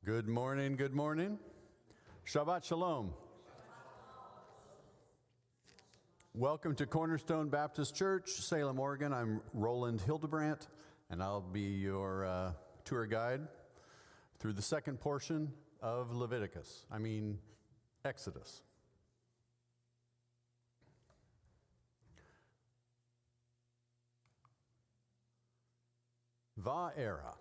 Good morning, good morning. Shabbat Shalom. Welcome to Cornerstone Baptist Church, Salem, Oregon. I'm Roland Hildebrandt, and I'll be your tour guide through the second portion of Exodus. Vaera.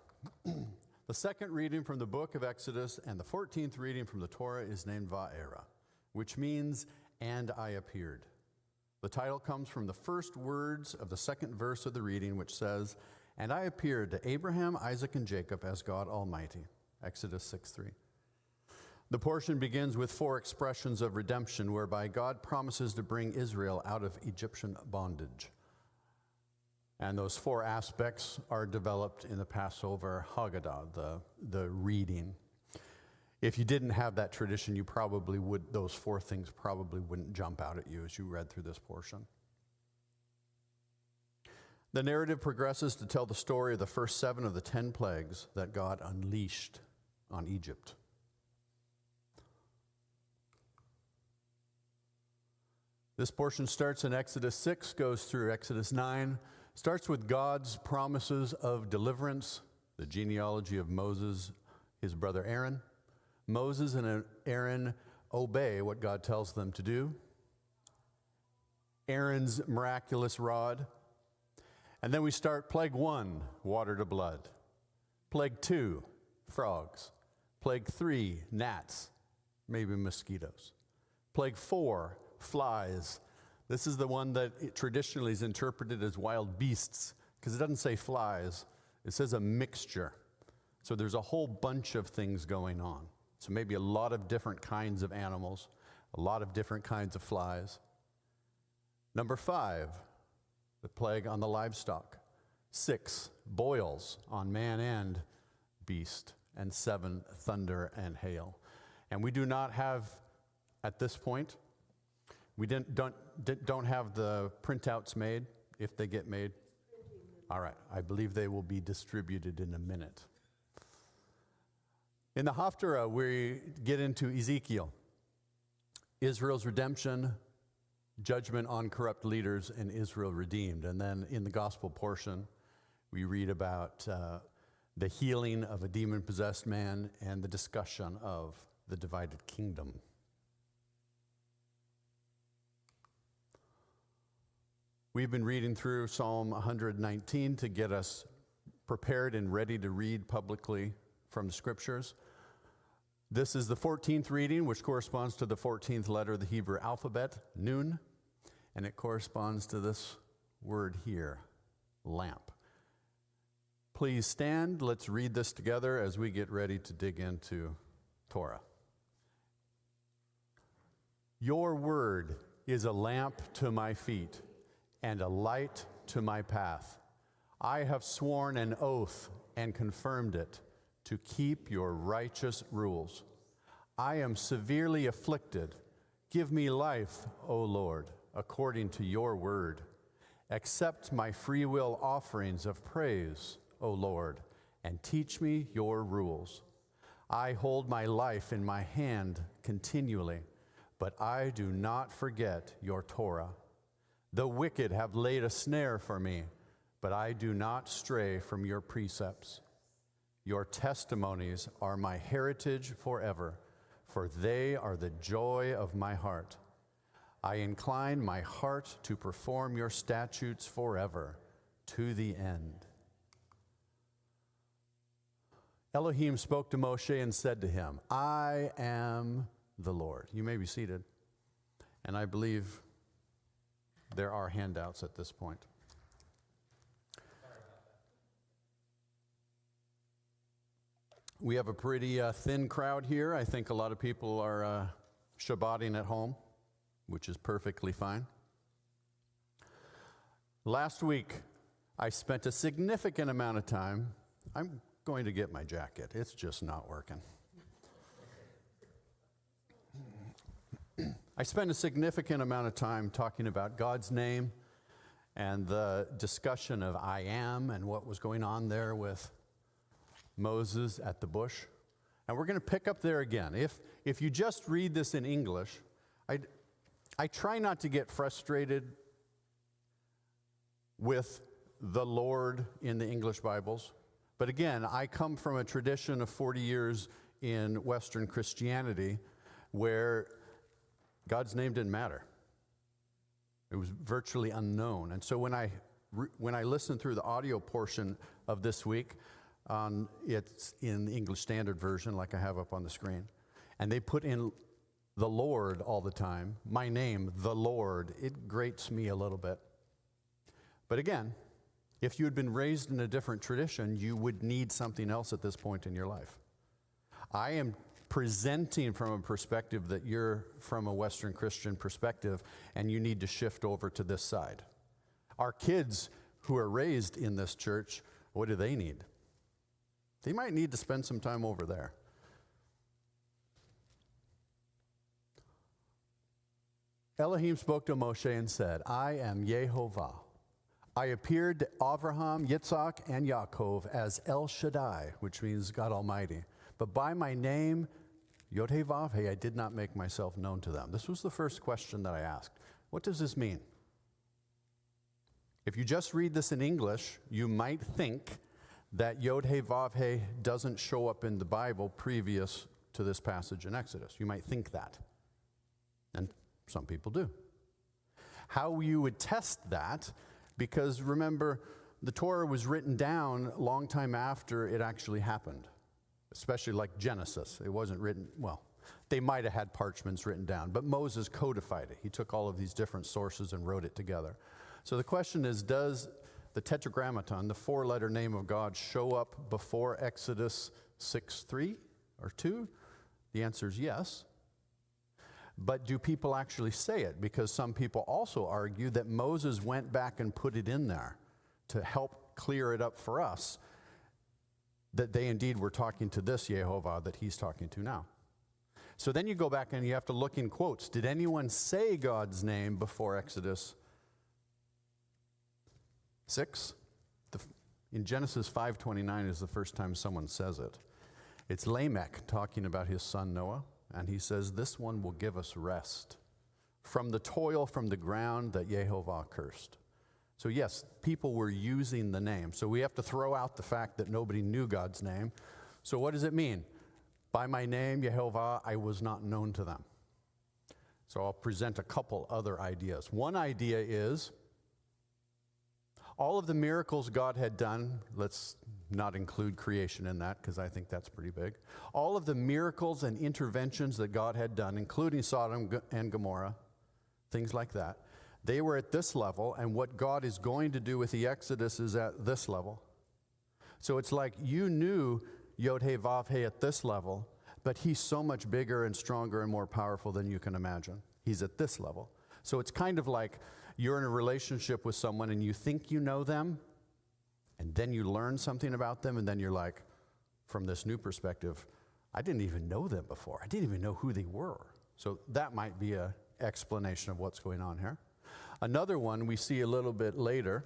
The second reading from the book of Exodus and the 14th reading from the Torah is named Vaera, which means, "And I appeared." The title comes from the first words of the second verse of the reading, which says, "And I appeared to Abraham, Isaac, and Jacob as God Almighty." Exodus 6:3. The portion begins with four expressions of redemption, whereby God promises to bring Israel out of Egyptian bondage. And those four aspects are developed in the Passover Haggadah, the reading. If you didn't have that tradition, those four things probably wouldn't jump out at you as you read through this portion. The narrative progresses to tell the story of the first 7 of the 10 plagues that God unleashed on Egypt. This portion starts in Exodus 6, goes through Exodus 9, starts with God's promises of deliverance, the genealogy of Moses, his brother Aaron. Moses and Aaron obey what God tells them to do. Aaron's miraculous rod. And then we start plague 1, water to blood. Plague 2, frogs. Plague 3, gnats, maybe mosquitoes. Plague 4, flies. This is the one that traditionally is interpreted as wild beasts, because it doesn't say flies. It says a mixture. So there's a whole bunch of things going on. So maybe a lot of different kinds of animals, a lot of different kinds of flies. Number 5, the plague on the livestock. 6, boils on man and beast. And 7, thunder and hail. And we do not have, at this point, we don't have the printouts made, if they get made. All right, I believe they will be distributed in a minute. In the Haftarah, we get into Ezekiel, Israel's redemption, judgment on corrupt leaders, and Israel redeemed. And then in the gospel portion, we read about the healing of a demon-possessed man and the discussion of the divided kingdom. We've been reading through Psalm 119 to get us prepared and ready to read publicly from the scriptures. This is the 14th reading, which corresponds to the 14th letter of the Hebrew alphabet, Nun, and it corresponds to this word here, lamp. Please stand. Let's read this together as we get ready to dig into Torah. Your word is a lamp to my feet and a light to my path. I have sworn an oath and confirmed it to keep your righteous rules. I am severely afflicted. Give me life, O Lord, according to your word. Accept my free will offerings of praise, O Lord, and teach me your rules. I hold my life in my hand continually, but I do not forget your Torah. The wicked have laid a snare for me, but I do not stray from your precepts. Your testimonies are my heritage forever, for they are the joy of my heart. I incline my heart to perform your statutes forever, to the end. Elohim spoke to Moshe and said to him, I am the Lord. You may be seated. And I believe there are handouts at this point. We have a pretty thin crowd here. I think a lot of people are Shabbating at home, which is perfectly fine. Last week, I spent a significant amount of time. I'm going to get my jacket. It's just not working. I spent a significant amount of time talking about God's name and the discussion of I am and what was going on there with Moses at the bush. And we're going to pick up there again. If you just read this in English, I try not to get frustrated with the Lord in the English Bibles. But again, I come from a tradition of 40 years in Western Christianity where God's name didn't matter. It was virtually unknown. And so when I listen through the audio portion of this week, it's in the English Standard Version like I have up on the screen, and they put in the Lord all the time, my name, the Lord, it grates me a little bit. But again, if you had been raised in a different tradition, you would need something else at this point in your life. I am presenting from a perspective that you're from a Western Christian perspective, and you need to shift over to this side. Our kids who are raised in this church, what do they need? They might need to spend some time over there. Elohim spoke to Moshe and said, I am Yehovah. I appeared to Avraham, Yitzhak, and Yaakov as El Shaddai, which means God Almighty. But by my name, Yod-Heh-Vav-Heh, I did not make myself known to them. This was the first question that I asked. What does this mean? If you just read this in English, you might think that Yod-Heh-Vav-Heh doesn't show up in the Bible previous to this passage in Exodus. You might think that. And some people do. How you would test that, because remember, the Torah was written down a long time after it actually happened, especially like Genesis. It wasn't written, well, they might have had parchments written down, but Moses codified it. He took all of these different sources and wrote it together. So the question is, does the Tetragrammaton, the four-letter name of God, show up before Exodus 6:3 or 2? The answer is yes. But do people actually say it? Because some people also argue that Moses went back and put it in there to help clear it up for us, that they indeed were talking to this Yehovah that he's talking to now. So then you go back and you have to look in quotes. Did anyone say God's name before Exodus 6? In Genesis 5:29 is the first time someone says it. It's Lamech talking about his son Noah. And he says, this one will give us rest from the toil from the ground that Yehovah cursed. So yes, people were using the name. So we have to throw out the fact that nobody knew God's name. So what does it mean? By my name, Yehovah, I was not known to them. So I'll present a couple other ideas. One idea is all of the miracles God had done, let's not include creation in that because I think that's pretty big. All of the miracles and interventions that God had done, including Sodom and Gomorrah, things like that, they were at this level, and what God is going to do with the Exodus is at this level. So it's like you knew Yod-Heh-Vav-Heh at this level, but he's so much bigger and stronger and more powerful than you can imagine. He's at this level. So it's kind of like you're in a relationship with someone and you think you know them, and then you learn something about them, and then you're like, from this new perspective, I didn't even know them before. I didn't even know who they were. So that might be an explanation of what's going on here. Another one we see a little bit later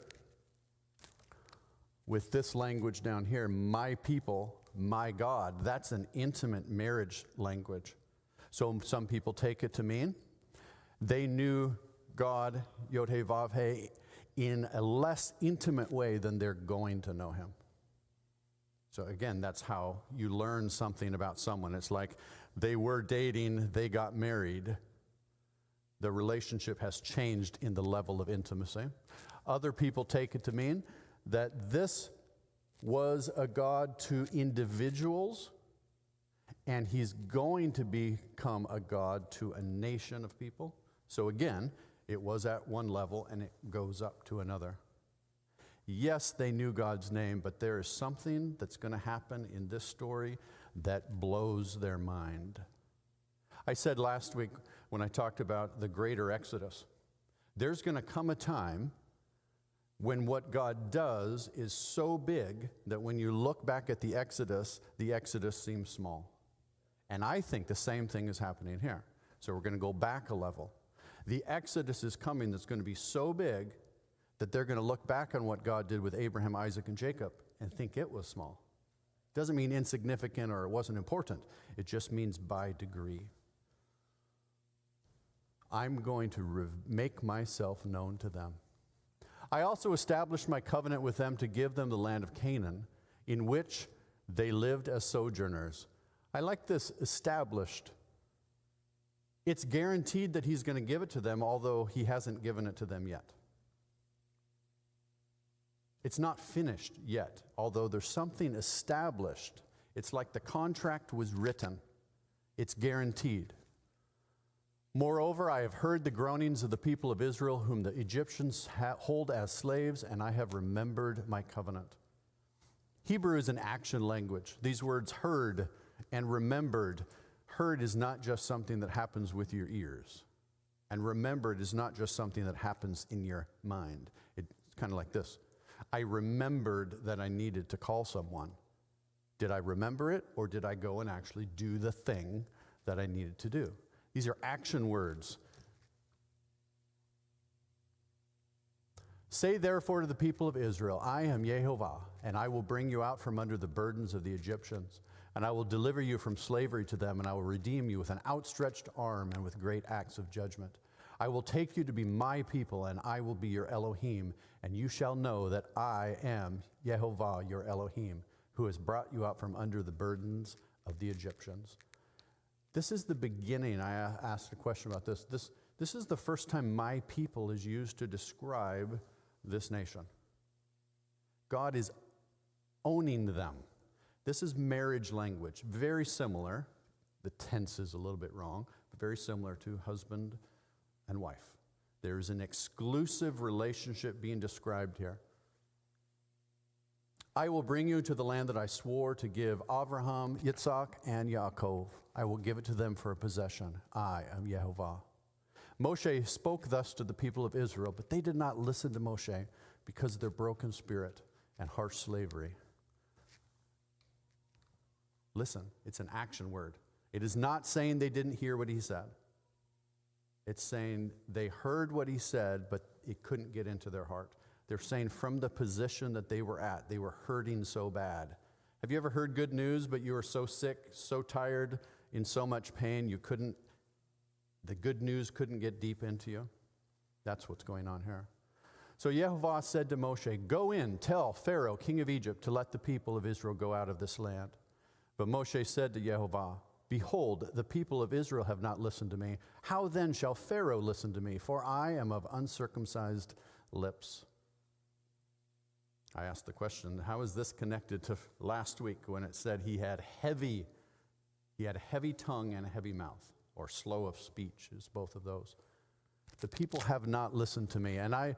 with this language down here, my people, my God. That's an intimate marriage language. So some people take it to mean they knew God, Yod-Heh-Vav-Heh, in a less intimate way than they're going to know him. So again, that's how you learn something about someone. It's like they were dating, they got married. The relationship has changed in the level of intimacy. Other people take it to mean that this was a God to individuals, and he's going to become a God to a nation of people. So again, it was at one level, and it goes up to another. Yes, they knew God's name, but there is something that's going to happen in this story that blows their mind. I said last week when I talked about the greater Exodus, there's going to come a time when what God does is so big that when you look back at the Exodus seems small. And I think the same thing is happening here. So we're going to go back a level. The Exodus is coming that's going to be so big that they're going to look back on what God did with Abraham, Isaac, and Jacob and think it was small. Doesn't mean insignificant or it wasn't important. It just means by degree. I'm going to make myself known to them. I also established my covenant with them to give them the land of Canaan, in which they lived as sojourners. I like this established. It's guaranteed that he's going to give it to them, although he hasn't given it to them yet. It's not finished yet, although there's something established. It's like the contract was written. It's guaranteed. Moreover, I have heard the groanings of the people of Israel, whom the Egyptians hold as slaves, and I have remembered my covenant. Hebrew is an action language. These words heard and remembered. Heard is not just something that happens with your ears. And remembered is not just something that happens in your mind. It's kind of like this. I remembered that I needed to call someone. Did I remember it, or did I go and actually do the thing that I needed to do? These are action words. Say therefore to the people of Israel, I am Yehovah, and I will bring you out from under the burdens of the Egyptians, and I will deliver you from slavery to them, and I will redeem you with an outstretched arm and with great acts of judgment. I will take you to be my people, and I will be your Elohim, and you shall know that I am Yehovah, your Elohim, who has brought you out from under the burdens of the Egyptians. This is the beginning. I asked a question about this. This is the first time my people is used to describe this nation. God is owning them. This is marriage language, very similar. The tense is a little bit wrong, but very similar to husband and wife. There's an exclusive relationship being described here. I will bring you to the land that I swore to give Abraham, Yitzhak, and Yaakov. I will give it to them for a possession. I am Yehovah. Moshe spoke thus to the people of Israel, but they did not listen to Moshe because of their broken spirit and harsh slavery. Listen, it's an action word. It is not saying they didn't hear what he said. It's saying they heard what he said, but it couldn't get into their heart. They're saying from the position that they were at, they were hurting so bad. Have you ever heard good news, but you were so sick, so tired, in so much pain, the good news couldn't get deep into you? That's what's going on here. So Yehovah said to Moshe, go in, tell Pharaoh, king of Egypt, to let the people of Israel go out of this land. But Moshe said to Yehovah, behold, the people of Israel have not listened to me. How then shall Pharaoh listen to me? For I am of uncircumcised lips. I asked the question, how is this connected to last week when it said he had a heavy tongue and a heavy mouth, or slow of speech is both of those. The people have not listened to me. And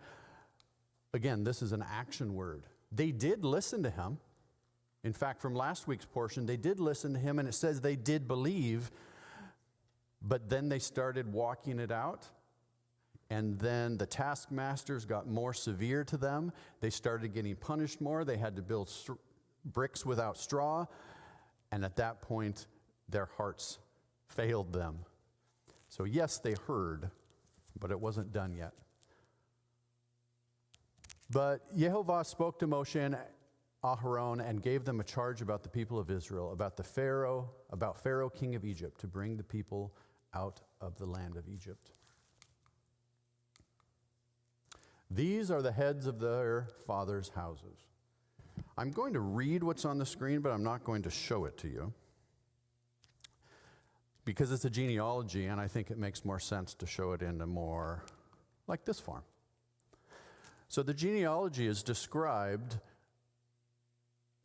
again, this is an action word. They did listen to him. In fact, from last week's portion, they did listen to him, and it says they did believe, but then they started walking it out. And then the taskmasters got more severe to them. They started getting punished more. They had to build bricks without straw. And at that point, their hearts failed them. So yes, they heard, but it wasn't done yet. But Yehovah spoke to Moshe and Aharon and gave them a charge about the people of Israel, about Pharaoh, king of Egypt, to bring the people out of the land of Egypt. These are the heads of their fathers' houses. I'm going to read what's on the screen, but I'm not going to show it to you because it's a genealogy, and I think it makes more sense to show it in a more like this form. So the genealogy is described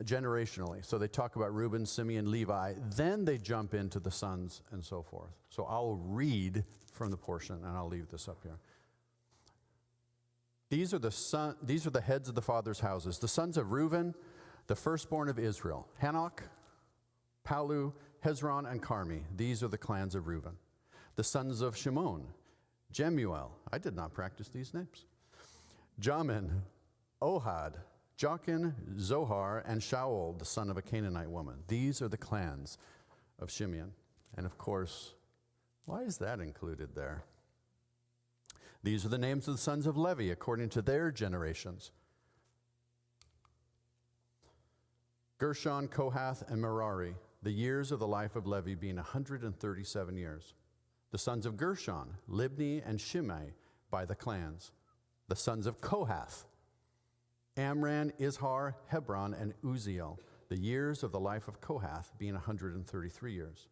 generationally. So they talk about Reuben, Simeon, Levi. Then they jump into the sons and so forth. So I'll read from the portion, and I'll leave this up here. These are the heads of the fathers' houses. The sons of Reuben, the firstborn of Israel, Hanok, Palu, Hezron, and Carmi. These are the clans of Reuben. The sons of Shimon, Jemuel. I did not practice these names. Jamin, Ohad, Jachin, Zohar, and Shaul, the son of a Canaanite woman. These are the clans of Shimeon. And of course, why is that included there? These are the names of the sons of Levi according to their generations. Gershon, Kohath, and Merari, the years of the life of Levi being 137 years. The sons of Gershon, Libni and Shimei, by the clans. The sons of Kohath, Amram, Izhar, Hebron, and Uzziel, the years of the life of Kohath being 133 years.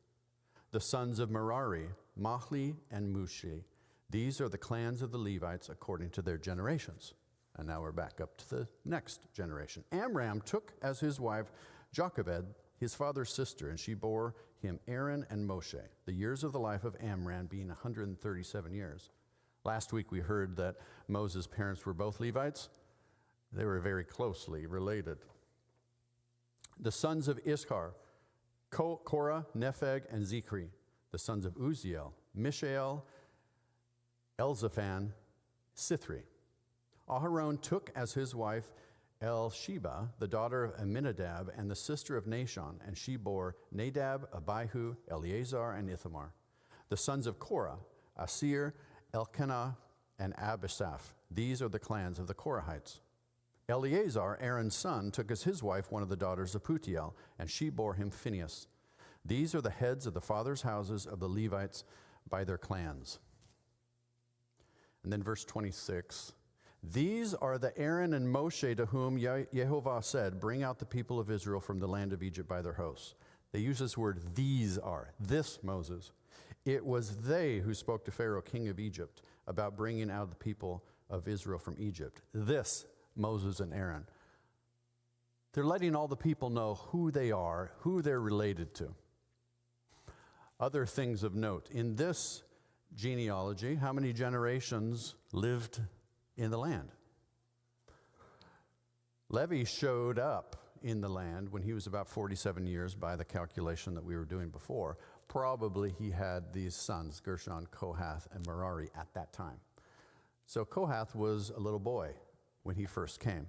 The sons of Merari, Mahli and Mushi. These are the clans of the Levites according to their generations. And now we're back up to the next generation. Amram took as his wife Jochebed, his father's sister, and she bore him Aaron and Moshe, the years of the life of Amram being 137 years. Last week we heard that Moses' parents were both Levites. They were very closely related. The sons of Issachar, Korah, Nepheg, and Zichri. The sons of Uzziel, Mishael, Elzaphan, Sithri. Aharon took as his wife Elsheba, the daughter of Amminadab and the sister of Nashon, and she bore Nadab, Abihu, Eleazar, and Ithamar. The sons of Korah, Asir, Elkanah, and Abisaph. These are the clans of the Korahites. Eleazar, Aaron's son, took as his wife one of the daughters of Putiel, and she bore him Phinehas. These are the heads of the fathers' houses of the Levites by their clans. And then verse 26. These are the Aaron and Moshe to whom Yehovah said, bring out the people of Israel from the land of Egypt by their hosts. They use this word, these are, this Moses. It was they who spoke to Pharaoh, king of Egypt, about bringing out the people of Israel from Egypt. This, Moses and Aaron. They're letting all the people know who they are, who they're related to. Other things of note. In this genealogy, how many generations lived in the land? Levi showed up in the land when he was about 47 years by the calculation that we were doing before. Probably he had these sons, Gershon, Kohath, and Merari at that time. So Kohath was a little boy when he first came.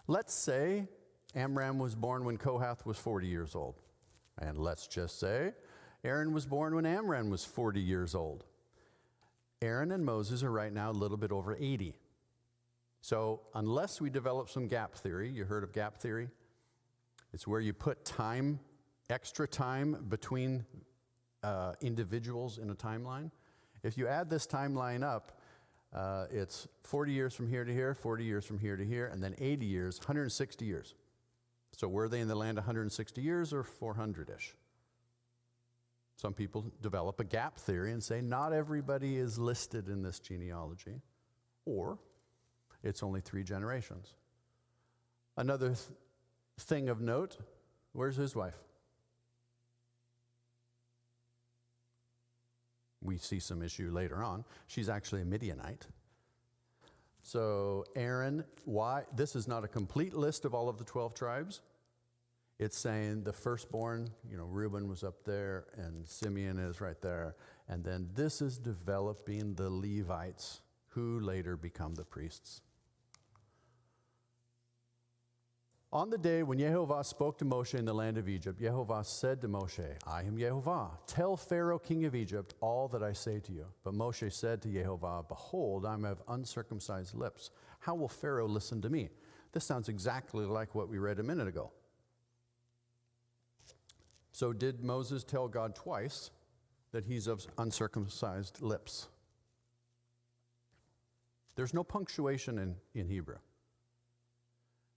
Let's say Amram was born when Kohath was 40 years old. And let's just say Aaron was born when Amram was 40 years old. Aaron and Moses are right now a little bit over 80. So unless we develop some gap theory, you heard of gap theory? It's where you put time, extra time between individuals in a timeline. If you add this timeline up, it's 40 years from here to here, 40 years from here to here, and then 80 years, 160 years. So were they in the land 160 years or 400-ish? Some people develop a gap theory and say not everybody is listed in this genealogy, or it's only 3 generations. Another thing of note, where's his wife? We see some issue later on. She's actually a Midianite. So Aaron, why? This is not a complete list of all of the 12 tribes. It's saying the firstborn, Reuben was up there and Simeon is right there. And then this is developing the Levites who later become the priests. On the day when Yehovah spoke to Moshe in the land of Egypt, Yehovah said to Moshe, I am Yehovah. Tell Pharaoh, king of Egypt, all that I say to you. But Moshe said to Yehovah, behold, I have uncircumcised lips. How will Pharaoh listen to me? This sounds exactly like what we read a minute ago. So did Moses tell God twice that he's of uncircumcised lips? There's no punctuation in Hebrew.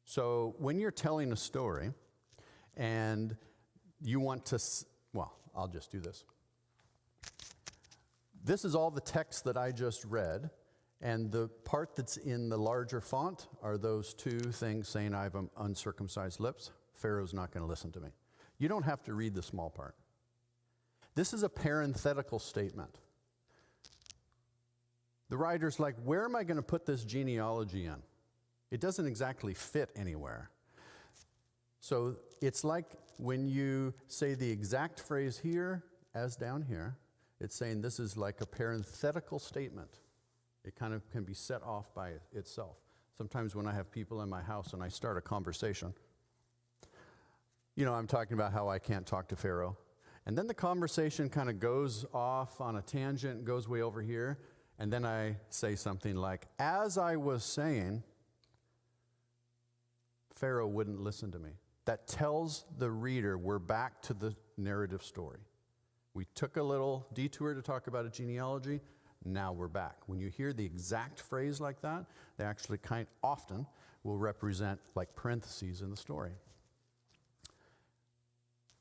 So when you're telling a story and you want to, I'll just do this. This is all the text that I just read, and the part that's in the larger font are those 2 things saying I have uncircumcised lips. Pharaoh's not going to listen to me. You don't have to read the small part. This is a parenthetical statement. The writer's like, where am I going to put this genealogy in? It doesn't exactly fit anywhere. So it's like when you say the exact phrase here as down here, it's saying this is like a parenthetical statement. It kind of can be set off by itself. Sometimes when I have people in my house and I start a conversation, I'm talking about how I can't talk to Pharaoh. And then the conversation kind of goes off on a tangent, goes way over here, and then I say something like, as I was saying, Pharaoh wouldn't listen to me. that tells the reader we're back to the narrative story. We took a little detour to talk about a genealogy. Now we're back. When you hear the exact phrase like that, they actually often will represent like parentheses in the story.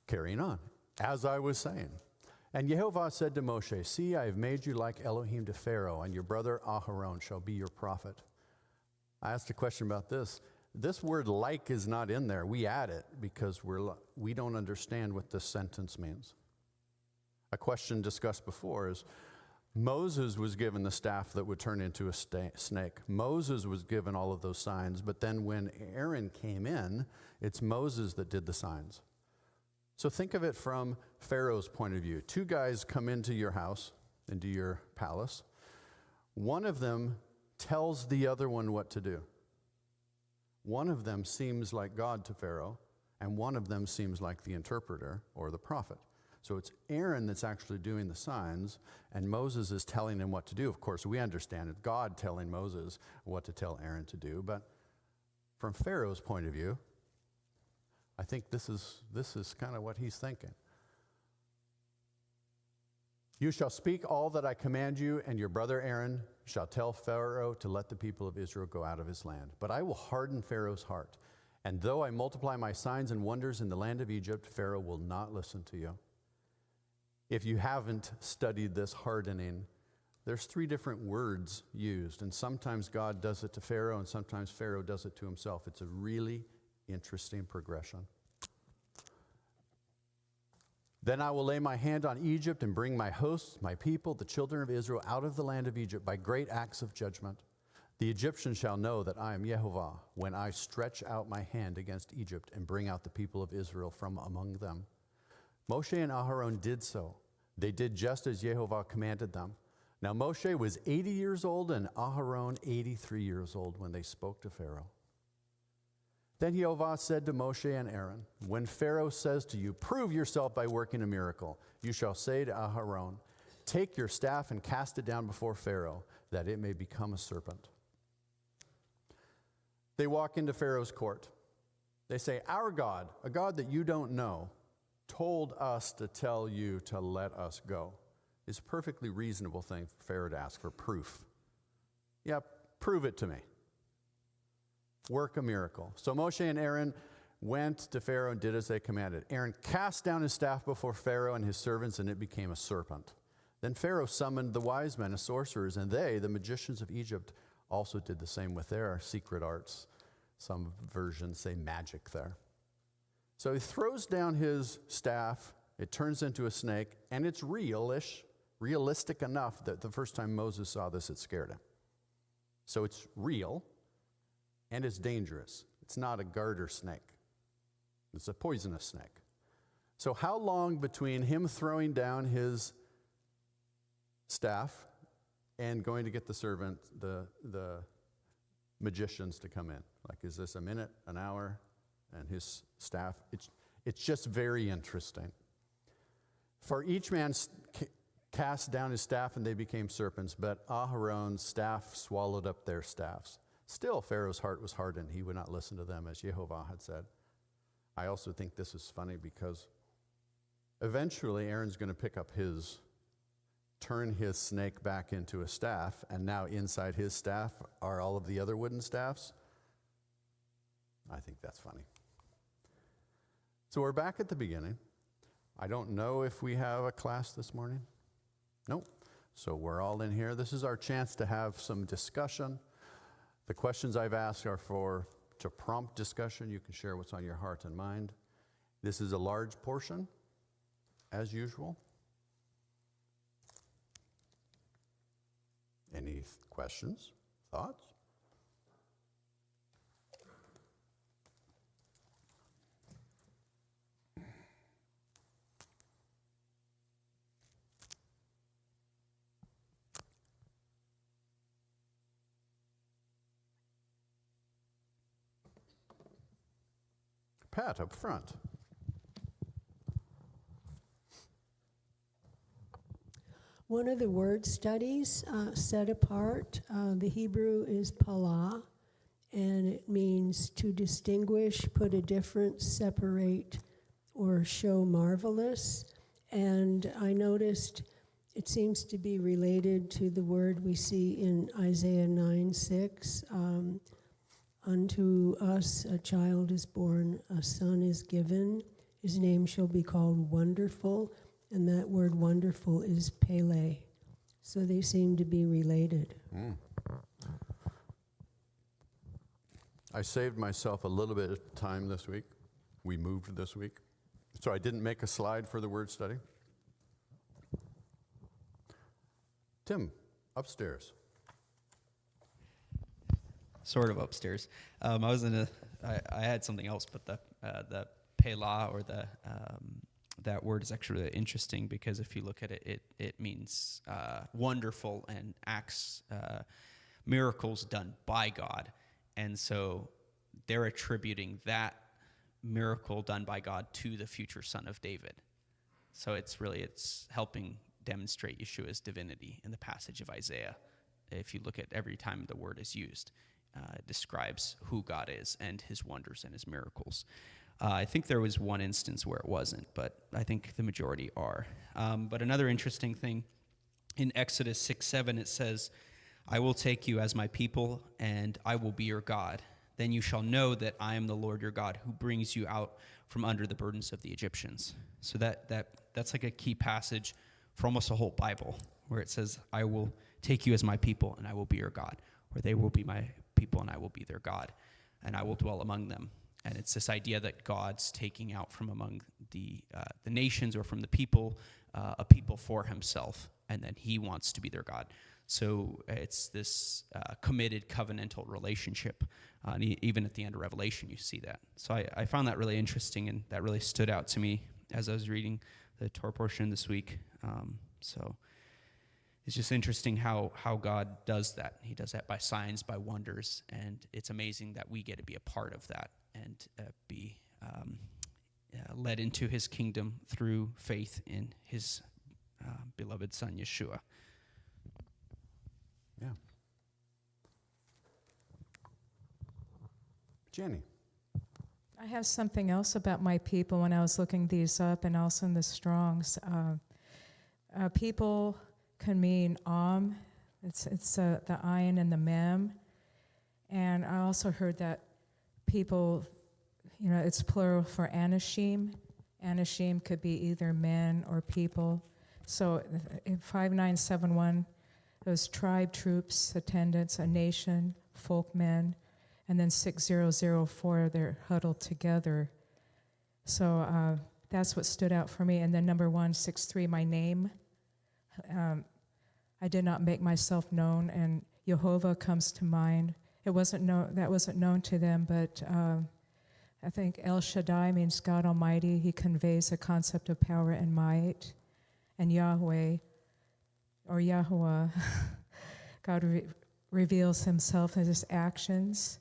Carrying on. As I was saying, and Yehovah said to Moshe, see, I have made you like Elohim to Pharaoh, and your brother Aharon shall be your prophet. I asked a question about this. This word like is not in there. We add it because we don't understand what this sentence means. A question discussed before is, Moses was given the staff that would turn into a snake. Moses was given all of those signs, but then when Aaron came in, it's Moses that did the signs. So think of it from Pharaoh's point of view. Two guys come into your house, into your palace. One of them tells the other one what to do. One of them seems like God to Pharaoh, and one of them seems like the interpreter or the prophet. So it's Aaron that's actually doing the signs, and Moses is telling him what to do. Of course, we understand it's God telling Moses what to tell Aaron to do, but from Pharaoh's point of view, I think this is kind of what he's thinking. You shall speak all that I command you, and your brother Aaron shall tell Pharaoh to let the people of Israel go out of his land. But I will harden Pharaoh's heart, and though I multiply my signs and wonders in the land of Egypt, Pharaoh will not listen to you. If you haven't studied this hardening, there's 3 different words used, and sometimes God does it to Pharaoh, and sometimes Pharaoh does it to himself. It's a really interesting progression. Then I will lay my hand on Egypt and bring my hosts, my people, the children of Israel, out of the land of Egypt by great acts of judgment. The Egyptians shall know that I am Yehovah when I stretch out my hand against Egypt and bring out the people of Israel from among them. Moshe and Aharon did so. They did just as Yehovah commanded them. Now Moshe was 80 years old and Aharon 83 years old when they spoke to Pharaoh. Then Yehovah said to Moshe and Aaron, when Pharaoh says to you, prove yourself by working a miracle, you shall say to Aharon, take your staff and cast it down before Pharaoh, that it may become a serpent. They walk into Pharaoh's court. They say, our God, a God that you don't know, told us to tell you to let us go. It's a perfectly reasonable thing for Pharaoh to ask for proof. Yeah, prove it to me. Work a miracle. So Moshe and Aaron went to Pharaoh and did as they commanded. Aaron cast down his staff before Pharaoh and his servants, and it became a serpent. Then Pharaoh summoned the wise men and sorcerers, and they, the magicians of Egypt, also did the same with their secret arts. Some versions say magic there. So he throws down his staff, it turns into a snake, and it's realistic enough that the first time Moses saw this, it scared him. So it's real. And it's dangerous. It's not a garter snake. It's a poisonous snake. So how long between him throwing down his staff and going to get the magicians to come in? Like, is this a minute, an hour, and his staff? It's just very interesting. For each man cast down his staff and they became serpents, but Aharon's staff swallowed up their staffs. Still, Pharaoh's heart was hardened. He would not listen to them, as Yehovah had said. I also think this is funny because eventually Aaron's going to pick up turn his snake back into a staff, and now inside his staff are all of the other wooden staffs. I think that's funny. So we're back at the beginning. I don't know if we have a class this morning. Nope. So we're all in here. This is our chance to have some discussion. The questions I've asked are to prompt discussion. You can share what's on your heart and mind. This is a large portion, as usual. Any questions, thoughts? Pat, up front. One of the word studies set apart, the Hebrew is palah, and it means to distinguish, put a difference, separate, or show marvelous. And I noticed it seems to be related to the word we see in Isaiah 9:6. Unto us a child is born, a son is given. His name shall be called Wonderful, and that word wonderful is Pele. So they seem to be related. I saved myself a little bit of time this week. We moved this week. So I didn't make a slide for the word study. Tim, upstairs. Sort of upstairs. I had something else, but the Pela, or that word is actually really interesting, because if you look at it, it means wonderful and acts, miracles done by God. And so they're attributing that miracle done by God to the future son of David. So it's helping demonstrate Yeshua's divinity in the passage of Isaiah. If you look at every time the word is used, it describes who God is and his wonders and his miracles. I think there was one instance where it wasn't, but I think the majority are. But another interesting thing, in Exodus 6:7, it says, I will take you as my people, and I will be your God. Then you shall know that I am the Lord your God, who brings you out from under the burdens of the Egyptians. So that's like a key passage for almost the whole Bible, where it says, I will take you as my people, and I will be your God. Or they will be my people, and I will be their God, and I will dwell among them. And it's this idea that God's taking out from among the nations, or from the people, a people for himself, and then he wants to be their God. So it's this committed covenantal relationship. And even at the end of Revelation, you see that. So I found that really interesting, and that really stood out to me as I was reading the Torah portion this week. So it's just interesting how God does that. He does that by signs, by wonders, and it's amazing that we get to be a part of that and be led into his kingdom through faith in his beloved son, Yeshua. Yeah. Jenny. I have something else about my people when I was looking these up, and also in the Strongs. People can mean it's the ayin and the mem. And I also heard that people, it's plural for anashim. Anashim could be either men or people. So in 5971, those tribe, troops, attendants, a nation, folk men, and then 6004, they're huddled together. So that's what stood out for me. And then number 163, my name. I did not make myself known, and Jehovah comes to mind. That wasn't known to them, but I think El Shaddai means God Almighty. He conveys a concept of power and might. And Yahweh, or Yahuwah, God reveals himself in his actions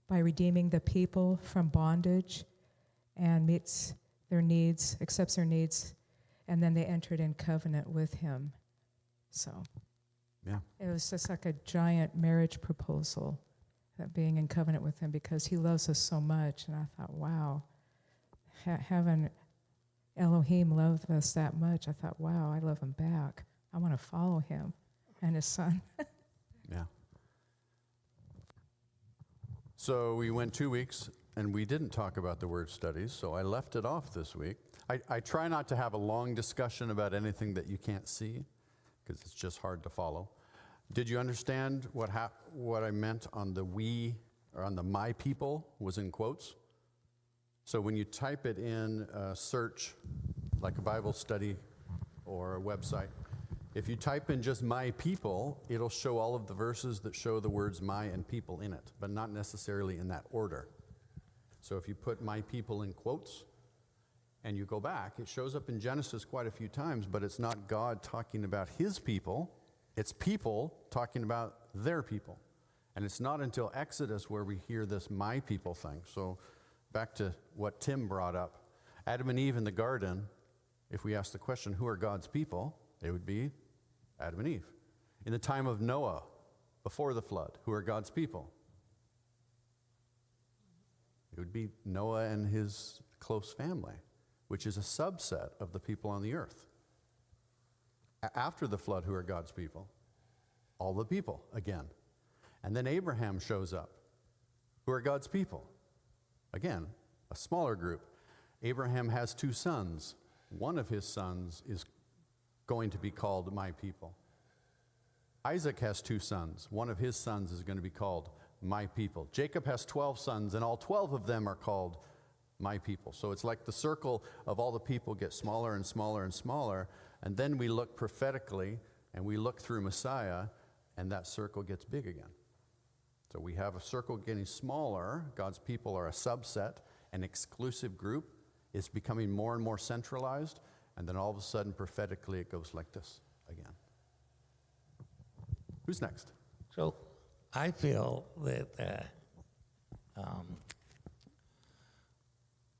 by redeeming the people from bondage and meets their needs, accepts their needs, and then they entered in covenant with him. So Yeah. it was just like a giant marriage proposal, that being in covenant with him, because he loves us so much. And I thought, wow, having Elohim love us that much, I thought, wow, I love him back. I want to follow him and his son. Yeah. So we went 2 weeks, and we didn't talk about the word studies, so I left it off this week. I try not to have a long discussion about anything that you can't see, because it's just hard to follow. Did you understand what I meant on the we, or on the my people, was in quotes? So when you type it in search, like a Bible study or a website, if you type in just my people, it'll show all of the verses that show the words my and people in it, but not necessarily in that order. So if you put my people in quotes and you go back, it shows up in Genesis quite a few times, but it's not God talking about his people, it's people talking about their people. And it's not until Exodus where we hear this my people thing. So back to what Tim brought up, Adam and Eve in the garden, if we ask the question, who are God's people? It would be Adam and Eve. In the time of Noah, before the flood, who are God's people? It would be Noah and his close family, which is a subset of the people on the earth. After the flood, who are God's people? All the people again. And then Abraham shows up. Who are God's people? Again, a smaller group. Abraham has 2 sons. One of his sons is going to be called my people. Isaac has 2 sons. One of his sons is going to be called my people. Jacob has 12 sons, and all 12 of them are called my people. So it's like the circle of all the people gets smaller and smaller and smaller, and then we look prophetically, and we look through Messiah, and that circle gets big again. So we have a circle getting smaller. God's people are a subset, an exclusive group. It's becoming more and more centralized, and then all of a sudden, prophetically, it goes like this again. Who's next? So I feel that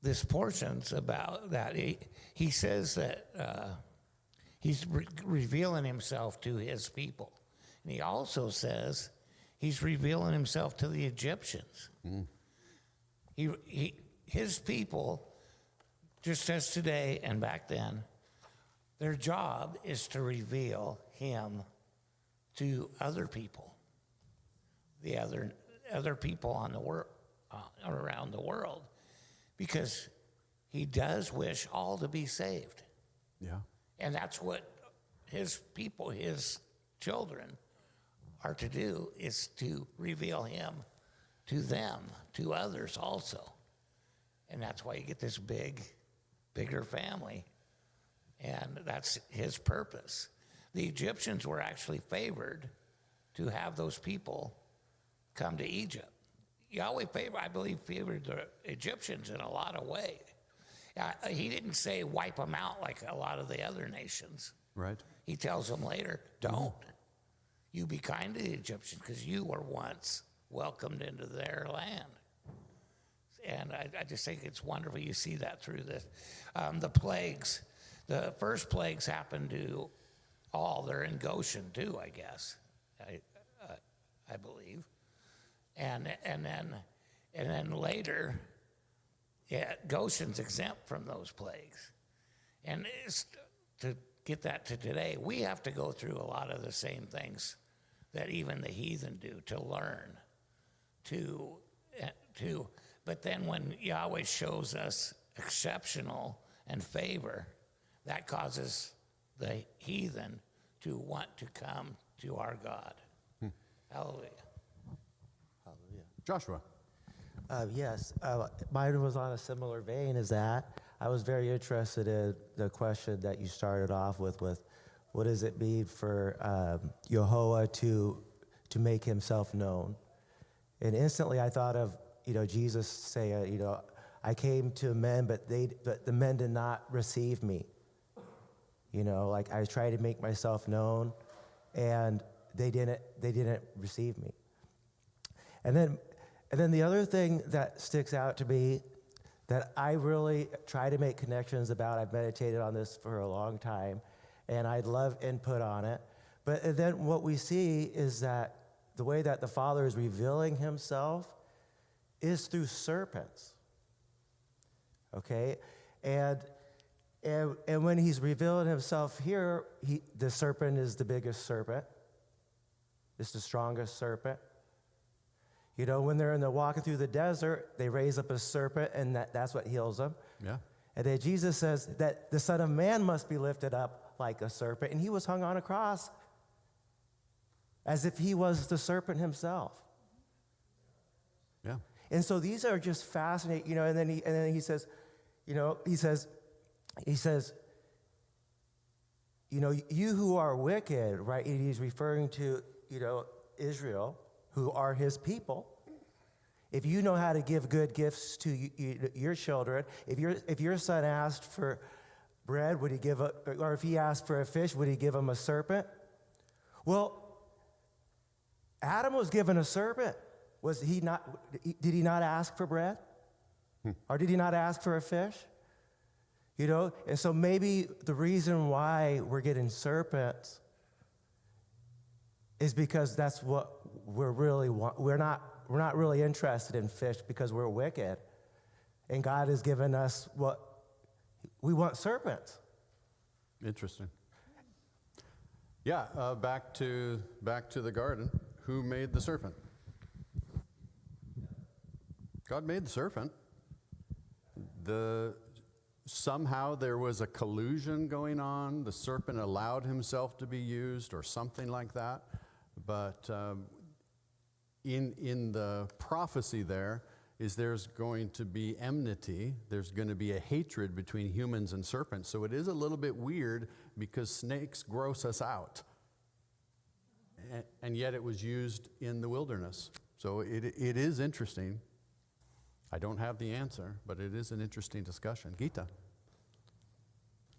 this portion's about that. He says that he's revealing himself to his people. And he also says he's revealing himself to the Egyptians. His people, just as today and back then, their job is to reveal him to other people, the other people on the world, around the world, because he does wish all to be saved. Yeah. And that's what his people, his children, are to do, is to reveal him to them, to others also. And that's why you get this bigger family. And that's his purpose. The Egyptians were actually favored to have those people come to Egypt. Yahweh, I believe, favored the Egyptians in a lot of ways. He didn't say wipe them out like a lot of the other nations. Right. He tells them later, don't. You be kind to the Egyptians because you were once welcomed into their land. And I just think it's wonderful you see that through this. The plagues, the first plagues happened to all. They're in Goshen too, I guess, I believe. And then later, Goshen's exempt from those plagues. And to get that to today, we have to go through a lot of the same things that even the heathen do to learn, but then when Yahweh shows us exceptional and favor, that causes the heathen to want to come to our God. Hallelujah. Hallelujah. Joshua. Yes, mine was on a similar vein as that. I was very interested in the question that you started off with what does it mean for Yehovah to make himself known? And instantly I thought of, Jesus saying, I came to men, but the men did not receive me. Like I tried to make myself known, and they didn't receive me. And then the other thing that sticks out to me that I really try to make connections about, I've meditated on this for a long time, and I'd love input on it. But then what we see is that the way that the Father is revealing himself is through serpents. Okay? And when he's revealing himself here, the serpent is the biggest serpent. It's the strongest serpent. When they're walking through the desert, they raise up a serpent, and that's what heals them. Yeah. And then Jesus says that the Son of Man must be lifted up like a serpent, and he was hung on a cross as if he was the serpent himself. Yeah. And so these are just fascinating, and then he says, you who are wicked, right? And he's referring to, Israel, who are his people. If you know how to give good gifts to your children, if your son asked for bread, would he give or if he asked for a fish, would he give him a serpent? Well, Adam was given a serpent. Was he not? Did he not ask for bread? Or did he not ask for a fish? And so maybe the reason why we're getting serpents is because that's what we're really want. We're not really interested in fish because we're wicked. And God has given us what we want: serpents. Interesting. Yeah, back to the garden. Who made the serpent? God made the serpent. Somehow there was a collusion going on. The serpent allowed himself to be used, or something like that. But in the prophecy there's going to be enmity. There's going to be a hatred between humans and serpents. So it is a little bit weird because snakes gross us out. And yet it was used in the wilderness. So it is interesting. I don't have the answer, but it is an interesting discussion. Gita,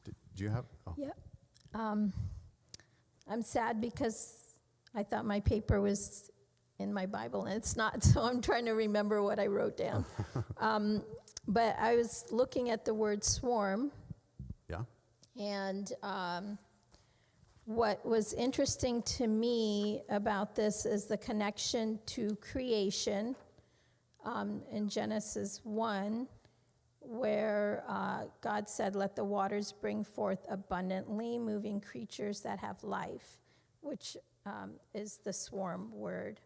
do you have? Oh. Yep. I'm sad because I thought my paper was in my Bible, and it's not, so I'm trying to remember what I wrote down. But I was looking at the word swarm, Yeah. and what was interesting to me about this is the connection to creation in Genesis 1, where God said, "Let the waters bring forth abundantly moving creatures that have life," which is the swarm word,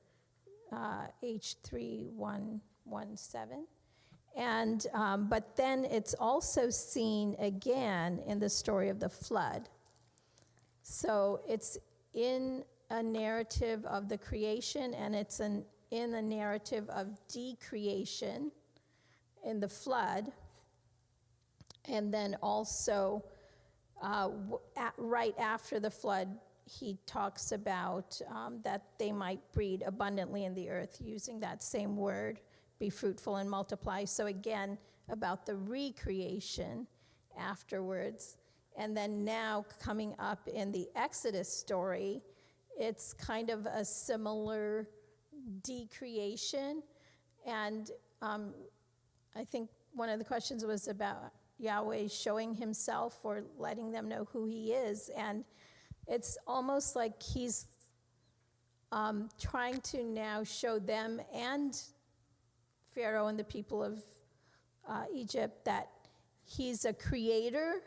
H3117. And but then it's also seen again in the story of the flood. So it's in a narrative of the creation, and it's in a narrative of decreation in the flood. And then also, right after the flood, he talks about that they might breed abundantly in the earth, using that same word, be fruitful and multiply. So again, about the recreation afterwards. And then now coming up in the Exodus story, it's kind of a similar decreation. And I think one of the questions was about Yahweh showing himself or letting them know who he is. And it's almost like he's trying to now show them and Pharaoh and the people of Egypt that he's a creator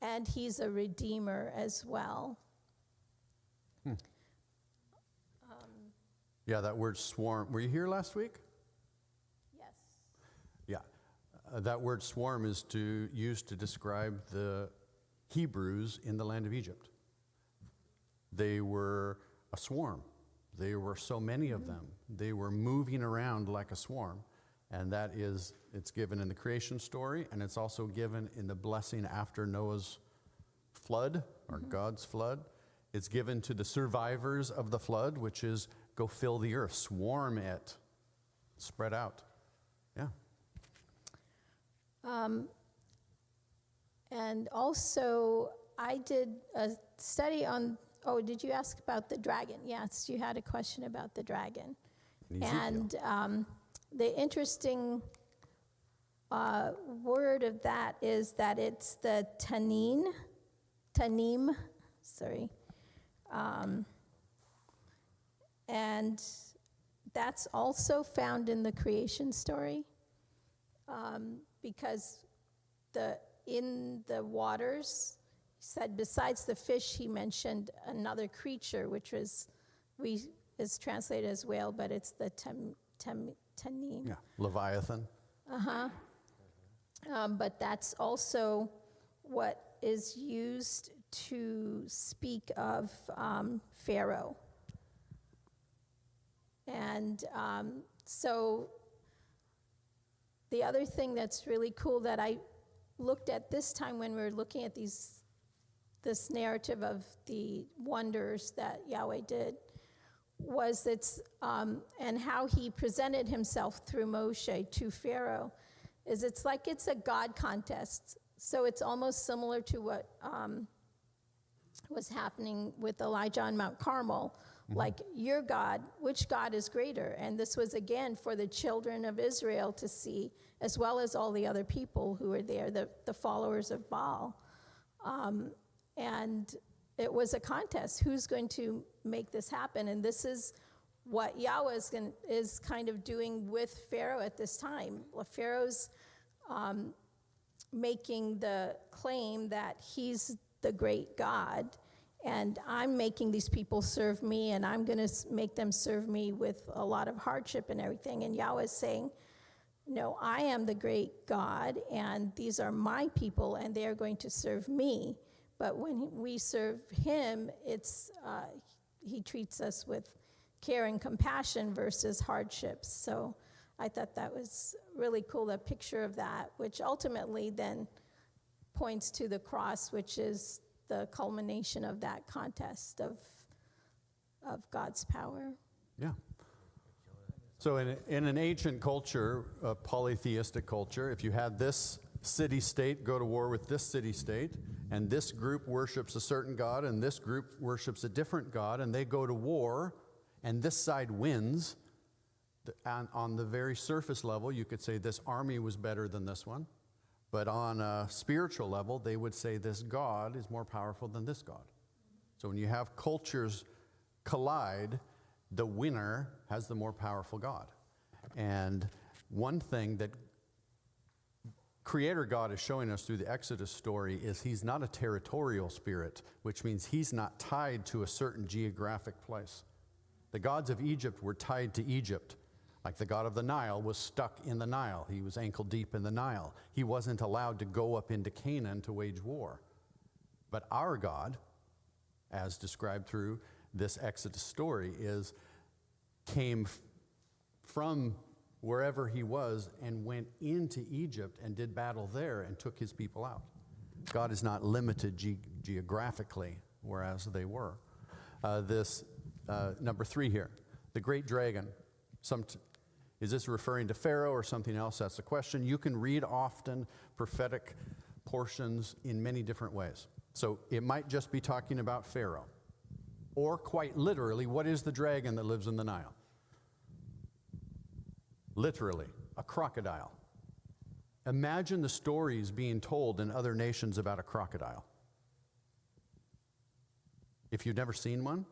and he's a redeemer as well. Yeah, that word swarm. Were you here last week? Yes. Yeah. That word swarm is used to describe the Hebrews in the land of Egypt. They were a swarm. There were so many of them. They were moving around like a swarm. And it's given in the creation story, and it's also given in the blessing after Noah's flood, or God's flood. It's given to the survivors of the flood, which is go fill the earth, swarm it, spread out. Yeah. And also, I did a study on, did you ask about the dragon? Yes, you had a question about the dragon. And the interesting word of that is that it's the tanim, and that's also found in the creation story, because in the waters, he said besides the fish, he mentioned another creature, which is translated as whale, but it's the tanim. Yeah, Leviathan. But that's also what is used to speak of Pharaoh. And so the other thing that's really cool that I looked at this time when we were looking at this narrative of the wonders that Yahweh did was and how he presented himself through Moshe to Pharaoh, it's like it's a God contest. So it's almost similar to what was happening with Elijah on Mount Carmel. Like, your God, which God is greater? And this was, again, for the children of Israel to see, as well as all the other people who were there, the followers of Baal. And it was a contest. Who's going to make this happen? And this is what Yahweh is kind of doing with Pharaoh at this time. Pharaoh's making the claim that he's the great God, and I'm making these people serve me, and I'm going to make them serve me with a lot of hardship and everything. And Yahweh is saying, no, I am the great God, and these are my people, and they are going to serve me. But when we serve him, it's he treats us with care and compassion versus hardships. So I thought that was really cool, the picture of that, which ultimately then points to the cross, which is the culmination of that contest of God's power. Yeah. So in an ancient culture, a polytheistic culture, if you had this city-state go to war with this city-state, and this group worships a certain god, and this group worships a different god, and they go to war, and this side wins, on the very surface level, you could say this army was better than this one. But on a spiritual level, they would say this God is more powerful than this God. So when you have cultures collide, the winner has the more powerful God. And one thing that Creator God is showing us through the Exodus story is he's not a territorial spirit, which means he's not tied to a certain geographic place. The gods of Egypt were tied to Egypt. Like the god of the Nile was stuck in the Nile. He was ankle deep in the Nile. He wasn't allowed to go up into Canaan to wage war. But our God, as described through this Exodus story, came from wherever he was and went into Egypt and did battle there and took his people out. God is not limited geographically, whereas they were. Number 3 here, the great dragon. Is this referring to Pharaoh or something else? That's the question. You can read often prophetic portions in many different ways. So it might just be talking about Pharaoh. Or quite literally, what is the dragon that lives in the Nile? Literally, a crocodile. Imagine the stories being told in other nations about a crocodile. If you've never seen one,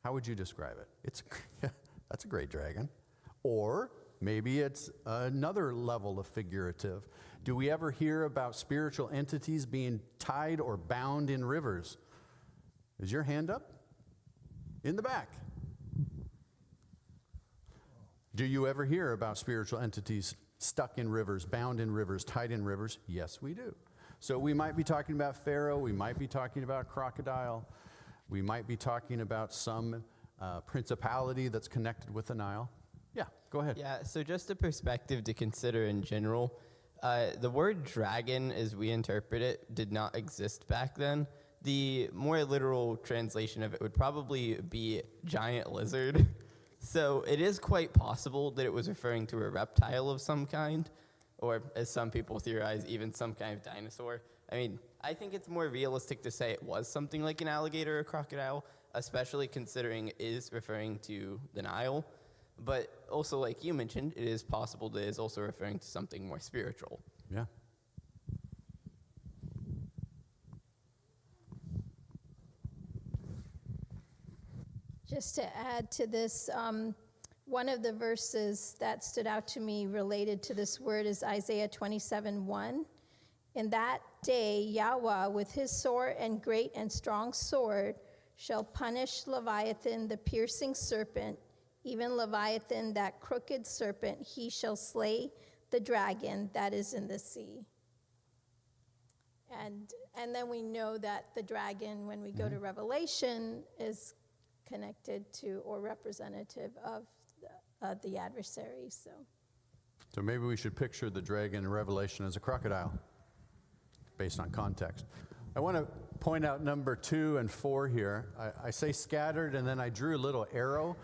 how would you describe it? That's a great dragon. Or maybe it's another level of figurative. Do we ever hear about spiritual entities being tied or bound in rivers? Is your hand up? In the back. Do you ever hear about spiritual entities stuck in rivers, bound in rivers, tied in rivers? Yes, we do. So we might be talking about Pharaoh. We might be talking about a crocodile. We might be talking about some principality that's connected with the Nile. Yeah, go ahead. Yeah, so just a perspective to consider in general. The word dragon, as we interpret it, did not exist back then. The more literal translation of it would probably be giant lizard. So it is quite possible that it was referring to a reptile of some kind, or as some people theorize, even some kind of dinosaur. I mean, I think it's more realistic to say it was something like an alligator or a crocodile, especially considering it is referring to the Nile. But also, like you mentioned, it is possible that it is also referring to something more spiritual. Yeah. Just to add to this, one of the verses that stood out to me related to this word is Isaiah 27:1. In that day, Yahweh, with his sword and great and strong sword, shall punish Leviathan, the piercing serpent, even Leviathan, that crooked serpent. He shall slay the dragon that is in the sea. And then we know that the dragon, when we go to Revelation, is connected to or representative of the adversary. So maybe we should picture the dragon in Revelation as a crocodile, based on context. I want to point out number 2 and 4 here. I say scattered, and then I drew a little arrow,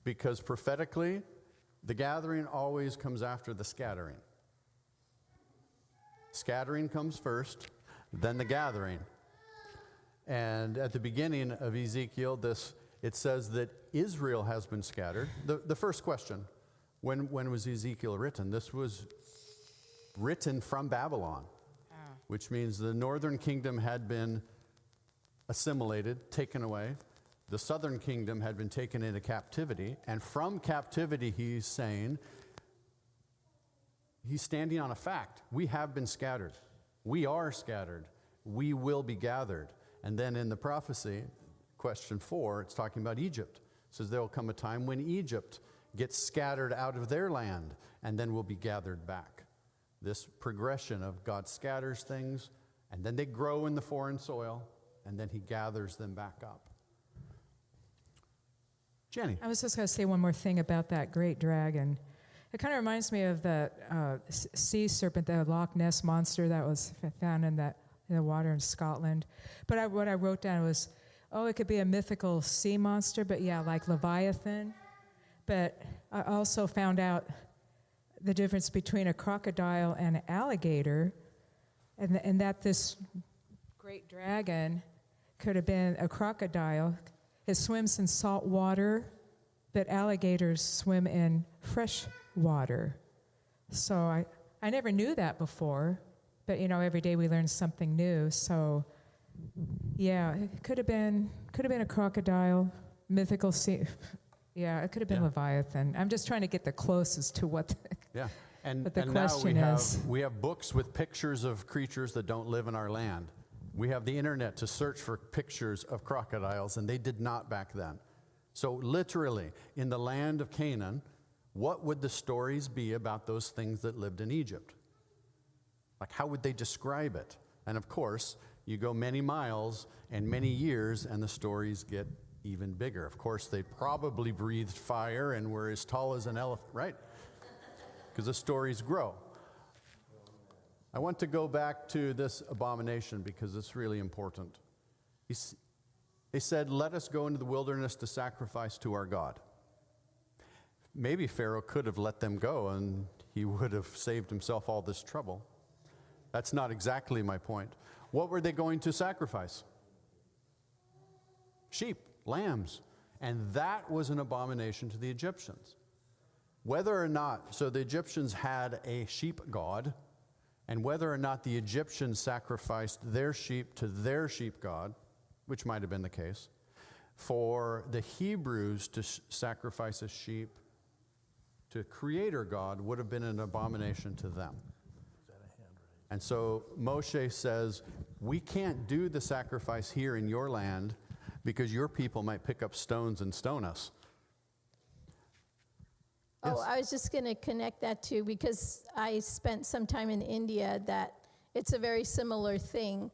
because prophetically, the gathering always comes after the scattering. Scattering comes first, then the gathering. And at the beginning of Ezekiel, it says that Israel has been scattered. The first question, when was Ezekiel written? This was written from Babylon, which means the northern kingdom had been assimilated, taken away. The southern kingdom had been taken into captivity. And from captivity, he's saying, he's standing on a fact. We have been scattered. We are scattered. We will be gathered. And then in the prophecy, question 4, it's talking about Egypt. It says there will come a time when Egypt gets scattered out of their land and then will be gathered back. This progression of God scatters things, and then they grow in the foreign soil, and then he gathers them back up. Jenny. I was just going to say one more thing about that great dragon. It kind of reminds me of the sea serpent, the Loch Ness monster that was found in the water in Scotland. But what I wrote down was, it could be a mythical sea monster, but yeah, like Leviathan. But I also found out the difference between a crocodile and an alligator, and that this great dragon could have been a crocodile. It swims in salt water, but alligators swim in fresh water. So I never knew that before, but every day we learn something new. So yeah, it could have been a crocodile, mythical sea. Yeah, it could have been Leviathan. I'm just trying to get the closest to what Yeah. And the now question is. we have books with pictures of creatures that don't live in our land. We have the internet to search for pictures of crocodiles, and they did not back then. So literally, in the land of Canaan, what would the stories be about those things that lived in Egypt? Like, how would they describe it? And of course, you go many miles and many years, and the stories get even bigger. Of course, they probably breathed fire and were as tall as an elephant, right? Because the stories grow. I want to go back to this abomination because it's really important. They said, let us go into the wilderness to sacrifice to our God. Maybe Pharaoh could have let them go and he would have saved himself all this trouble. That's not exactly my point. What were they going to sacrifice? Sheep, lambs. And that was an abomination to the Egyptians. Whether or not, so the Egyptians had a sheep god, and whether or not the Egyptians sacrificed their sheep to their sheep god, which might have been the case, for the Hebrews to sacrifice a sheep to Creator God would have been an abomination to them. And so Moshe says, we can't do the sacrifice here in your land because your people might pick up stones and stone us. Oh, I was just going to connect that too, because I spent some time in India that it's a very similar thing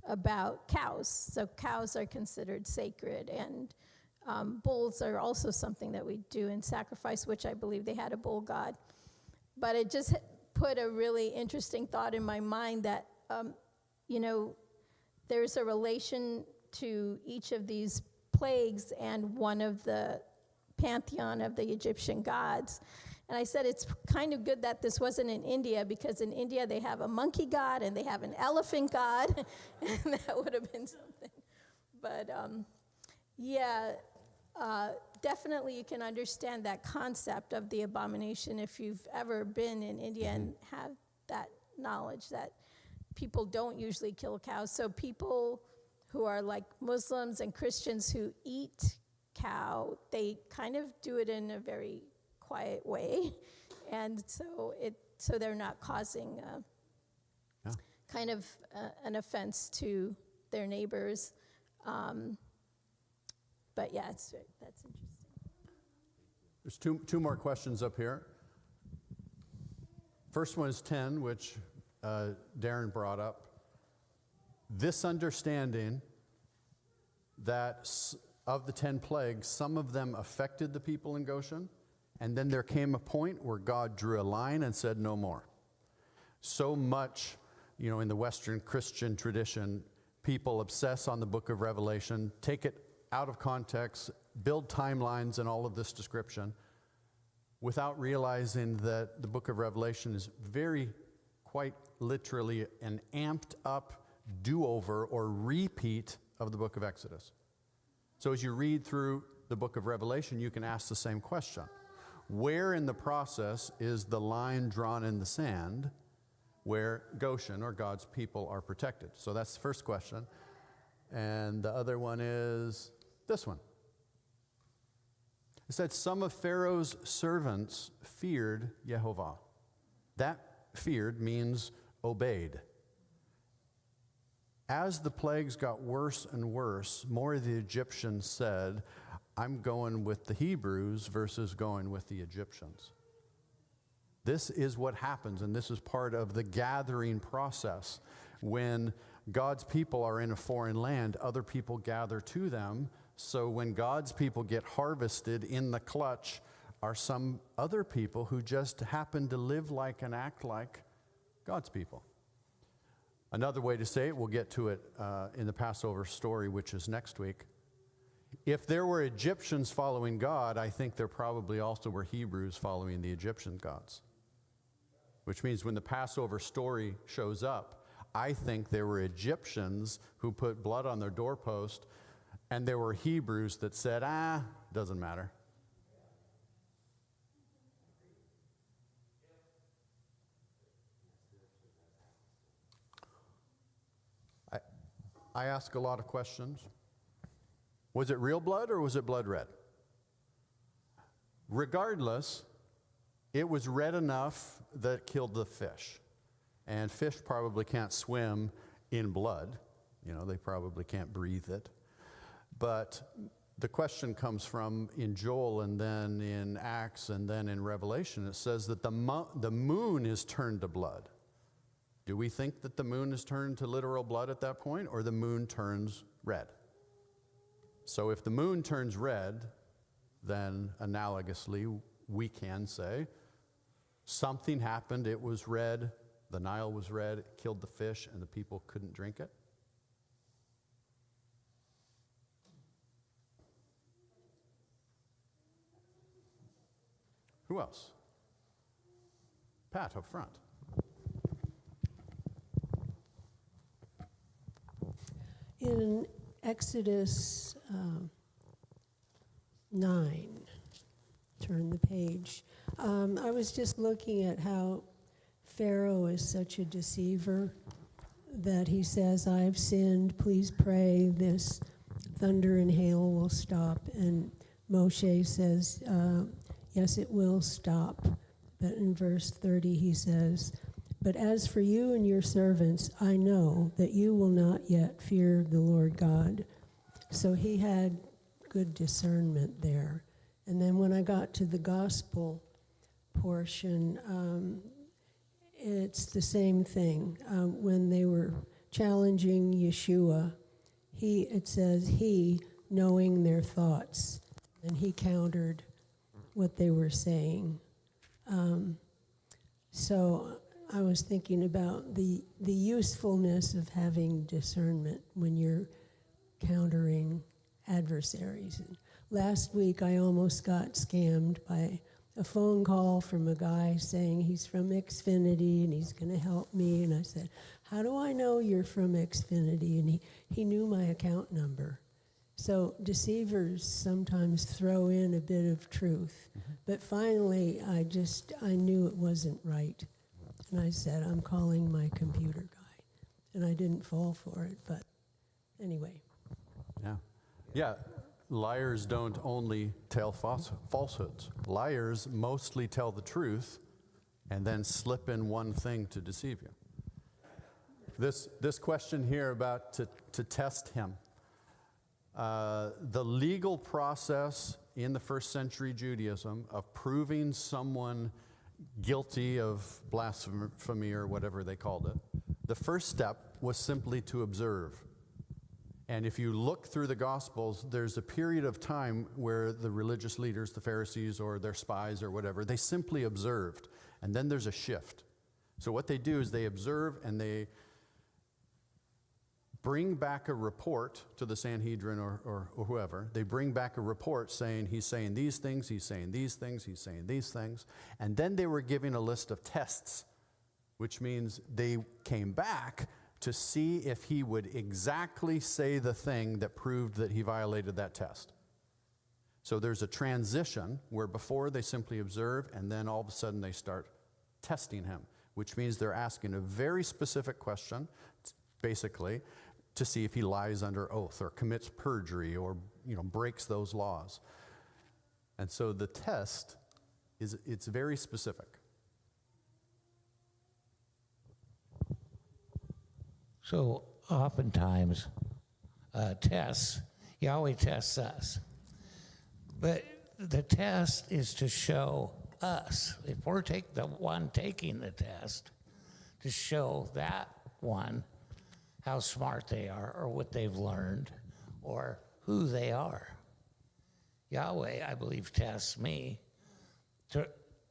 about cows. So cows are considered sacred, and bulls are also something that we do in sacrifice, which I believe they had a bull god. But it just put a really interesting thought in my mind that, there's a relation to each of these plagues and one of the pantheon of the Egyptian gods. And I said it's kind of good that this wasn't in India, because in India they have a monkey god and they have an elephant god, and that would have been something. But definitely you can understand that concept of the abomination if you've ever been in India and have that knowledge that people don't usually kill cows. So people who are like Muslims and Christians who eat cow, they kind of do it in a very quiet way, and so they're not causing kind of an offense to their neighbors. But yeah, that's interesting. There's two more questions up here. First one is 10, which Darren brought up. This understanding that of the 10 plagues, some of them affected the people in Goshen, and then there came a point where God drew a line and said no more. So much, in the Western Christian tradition, people obsess on the book of Revelation, take it out of context, build timelines and all of this description, without realizing that the book of Revelation is quite literally an amped up do-over or repeat of the book of Exodus. So as you read through the book of Revelation, you can ask the same question. Where in the process is the line drawn in the sand where Goshen, or God's people, are protected? So that's the first question. And the other one is this one. It said some of Pharaoh's servants feared Yehovah. That feared means obeyed. As the plagues got worse and worse, more of the Egyptians said, I'm going with the Hebrews versus going with the Egyptians. This is what happens, and this is part of the gathering process. When God's people are in a foreign land, other people gather to them. So when God's people get harvested, in the clutch are some other people who just happen to live like and act like God's people. Another way to say it, we'll get to it in the Passover story, which is next week. If there were Egyptians following God, I think there probably also were Hebrews following the Egyptian gods. Which means when the Passover story shows up, I think there were Egyptians who put blood on their doorpost, and there were Hebrews that said, doesn't matter. I ask a lot of questions. Was it real blood or was it blood red? Regardless, it was red enough that it killed the fish. And fish probably can't swim in blood. You know, they probably can't breathe it. But the question comes from in Joel and then in Acts and then in Revelation. It says that the moon is turned to blood. Do we think that the moon is turned to literal blood at that point, or the moon turns red? So if the moon turns red, then analogously we can say something happened, it was red, the Nile was red, it killed the fish, and the people couldn't drink it. Who else? Pat, up front. In Exodus 9, turn the page, I was just looking at how Pharaoh is such a deceiver that he says, I've sinned, please pray, this thunder and hail will stop. And Moshe says, yes, it will stop. But in verse 30 he says, but as for you and your servants, I know that you will not yet fear the Lord God. So he had good discernment there. And then when I got to the gospel portion, it's the same thing. When they were challenging Yeshua, it says he, knowing their thoughts, and he countered what they were saying. So I was thinking about the usefulness of having discernment when you're countering adversaries. And last week I almost got scammed by a phone call from a guy saying he's from Xfinity and he's going to help me. And I said, how do I know you're from Xfinity? And he knew my account number. So deceivers sometimes throw in a bit of truth. Mm-hmm. But finally, I knew it wasn't right. And I said, I'm calling my computer guy. And I didn't fall for it, but anyway. Yeah. Liars don't only tell falsehoods. Liars mostly tell the truth and then slip in one thing to deceive you. This question here about to test him. The legal process in the first century Judaism of proving someone guilty of blasphemy or whatever they called it, the first step was simply to observe. And if you look through the Gospels, there's a period of time where the religious leaders, the Pharisees or their spies or whatever, they simply observed. And then there's a shift. So what they do is they observe and they bring back a report to the Sanhedrin or whoever. They bring back a report saying he's saying these things, he's saying these things, he's saying these things. And then they were giving a list of tests, which means they came back to see if he would exactly say the thing that proved that he violated that test. So there's a transition where before they simply observe and then all of a sudden they start testing him, which means they're asking a very specific question, basically, to see if he lies under oath or commits perjury or breaks those laws. And so the test it's very specific. So oftentimes, Yahweh tests us. But the test is to show us, if we're the one taking the test, to show that one how smart they are or what they've learned or who they are. Yahweh, I believe, tests me.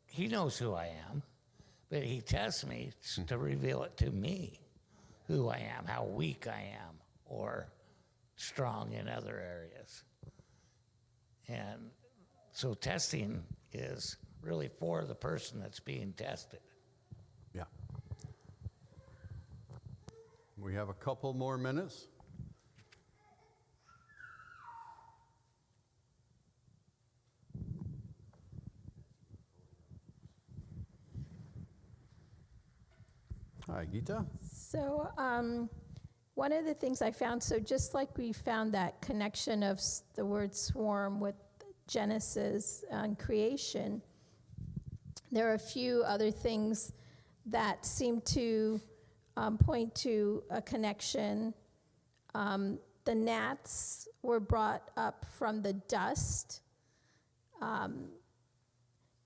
He knows who I am, but he tests me to reveal it to me, who I am, how weak I am, or strong in other areas. And so testing is really for the person that's being tested. Yeah. We have a couple more minutes. Hi, Gita. So one of the things I found, so just like we found that connection of the word swarm with Genesis and creation, there are a few other things that seem to point to a connection. The gnats were brought up from the dust,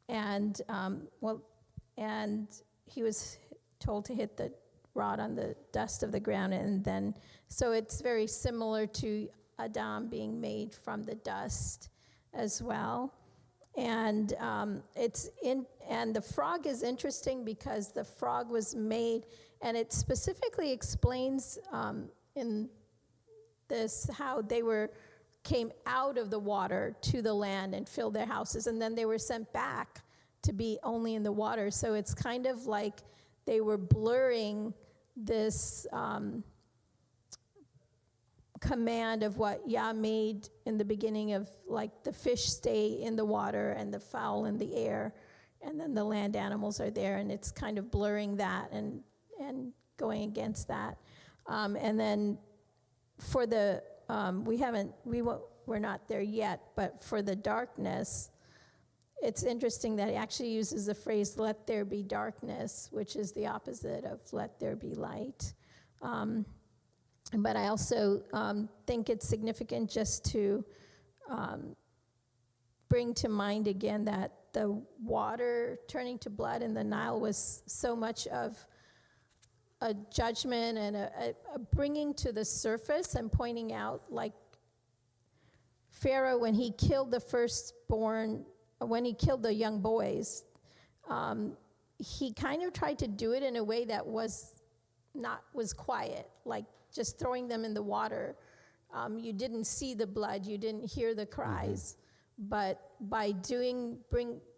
and he was told to hit the rod on the dust of the ground, and then so it's very similar to Adam being made from the dust as well. And and the frog is interesting because the frog was made, and it specifically explains in this how they came out of the water to the land and filled their houses, and then they were sent back to be only in the water. So it's kind of like they were blurring this command of what Yah made in the beginning of, like, the fish stay in the water and the fowl in the air, and then the land animals are there, and it's kind of blurring that and going against that. And then for the we're not there yet, but for the darkness, it's interesting that he actually uses the phrase, let there be darkness, which is the opposite of let there be light. But I also think it's significant just to bring to mind again that the water turning to blood in the Nile was so much of a judgment and a bringing to the surface and pointing out, like Pharaoh, when he killed the firstborn, when he killed the young boys, he kind of tried to do it in a way that was quiet, like just throwing them in the water. You didn't see the blood, you didn't hear the cries, but by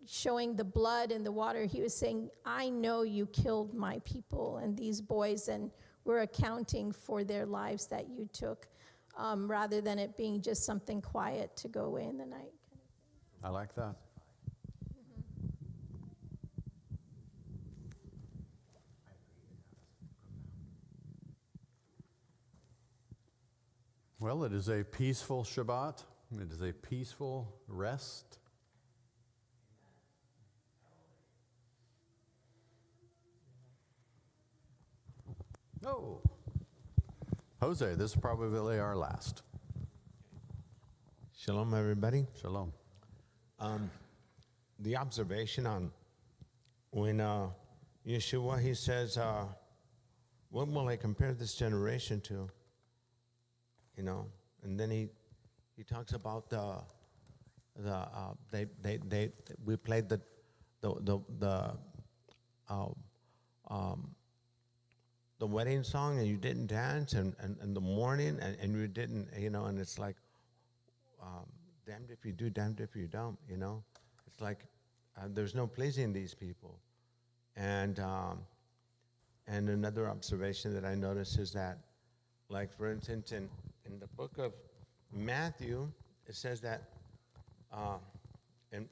showing the blood in the water, he was saying, I know you killed my people and these boys, and we're accounting for their lives that you took, rather than it being just something quiet to go away in the night. I like that. Well, it is a peaceful Shabbat. It is a peaceful rest. Oh, Jose, this is probably our last. Shalom, everybody. Shalom. The observation on when Yeshua, he says, what will I compare this generation to? You know, and then he talks about we played the wedding song and you didn't dance, and the morning and you didn't, you know, and it's like, damned if you do, damned if you don't, you know. It's like there's no pleasing these people. And another observation that I noticed is that, like, for instance, in the book of Matthew, it says that in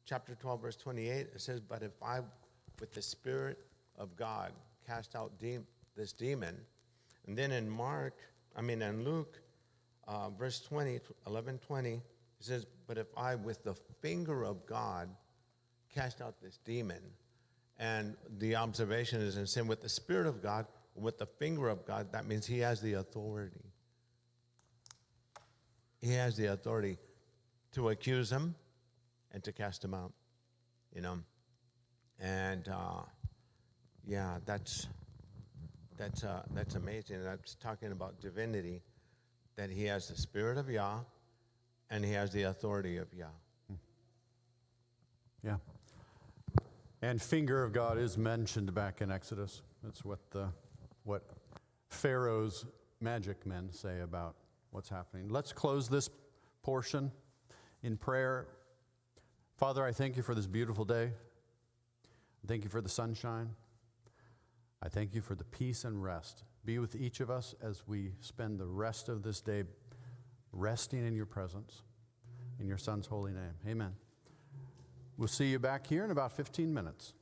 chapter 12, verse 28, it says, but if I, with the Spirit of God, cast out this demon. And then in Luke, verse 20, 11:20, it says, but if I, with the finger of God, cast out this demon. And the observation is in sin with the Spirit of God, with the finger of God, that means he has the authority. He has the authority to accuse him and to cast him out, you know. And yeah, that's amazing. And I'm talking about divinity, that he has the spirit of Yah, and he has the authority of Yah. Yeah. And finger of God is mentioned back in Exodus. That's what Pharaoh's magic men say about what's happening. Let's close this portion in prayer. Father, I thank you for this beautiful day. Thank you for the sunshine. I thank you for the peace and rest. Be with each of us as we spend the rest of this day resting in your presence. In your Son's holy name. Amen. We'll see you back here in about 15 minutes.